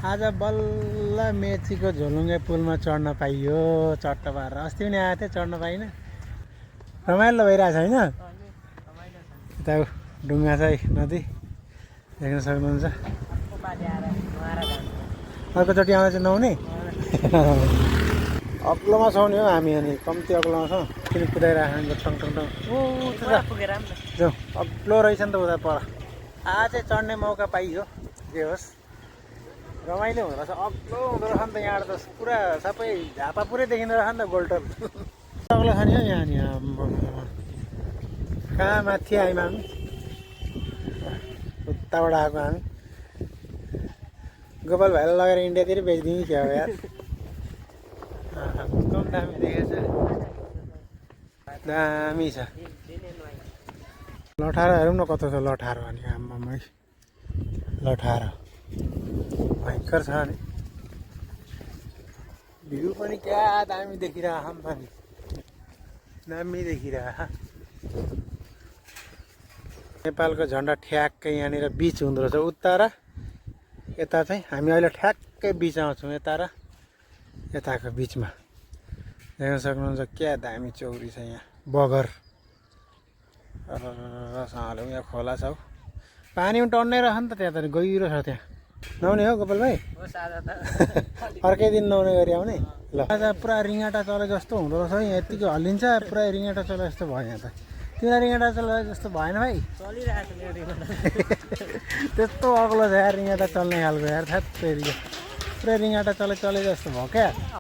आज बल्ल मेचीको झोलुङ्गे पुलमा चढ्न पाइयो चट्ट पारेर। अस्ति पनि आएको थिएँ, चढ्न पाइनँ। रमाइलो भइरहेछ होइन? यता ढुङ्गा छ नदी देख्न सक्नुहुन्छ। अर्कोचोटि आउँदा चाहिँ नहुने अग्लोमा छौँ नि हो हामी। अनि कम्ती अग्लोमा छौँ किन कुदाइराखेको टङ टङ टङ। जाउँ, अग्लो रहेछ नि त उता पर। आज चाहिँ चढ्ने मौका पाइयो। जे होस् रमाइलो हुँदो रहेछ, अग्लो हुँदो रहेछ नि त। यहाँबाट त पुरा सबै झापा पुरै देखिँदो रहेछ नि त गोल्टल। अग्लो छ नि हो यहाँ नि। कहाँ माथि आयौँ हामी, उताबाट आएको हामी। गोपाल भाइलाई लगेर इन्डियातिर बेचिदिउँ क्या हो यार। कम दामी देखेछ, दामी छ। लठारो हेरौँ न कस्तो छ लठारो। अनि आम्मामा लठारो भयङ्कर छ नि। भ्यू पनि क्या दामी देखिरह नि, दामी देखिरह। नेपालको झन्डा ठ्याक्कै यहाँनिर बिच हुँदो रहेछ उता र यता चाहिँ। हामी अहिले ठ्याक्कै बिचमा छौँ, यता र यताको बिचमा। देख्न सक्नुहुन्छ क्या दामी चौरी छ यहाँ। बगर रसँगले यहाँ खोला छ हौ। पानी पनि टन्नै रह नि त त्यहाँ त, गहिरो छ त्यहाँ। नआउने हो गोपाल भाइ? अर्कै दिन नआउने गरी आउने ल। आज पुरा रिङ्गाटा चले जस्तो हुँदो रहेछ है। यहाँ यत्तिकै हल्लिन्छ, पुरा रिङ्गाटा चले जस्तो भयो यहाँ त। तिमीलाई रिङ्गाटा चले जस्तो भएन भाइ? त्यस्तो अग्लो छ यार रिङ्गाटा चल्ने खालको यार। थ्यात्तेरी पुरा रिङ्गाटा चले जस्तो भयो क्या।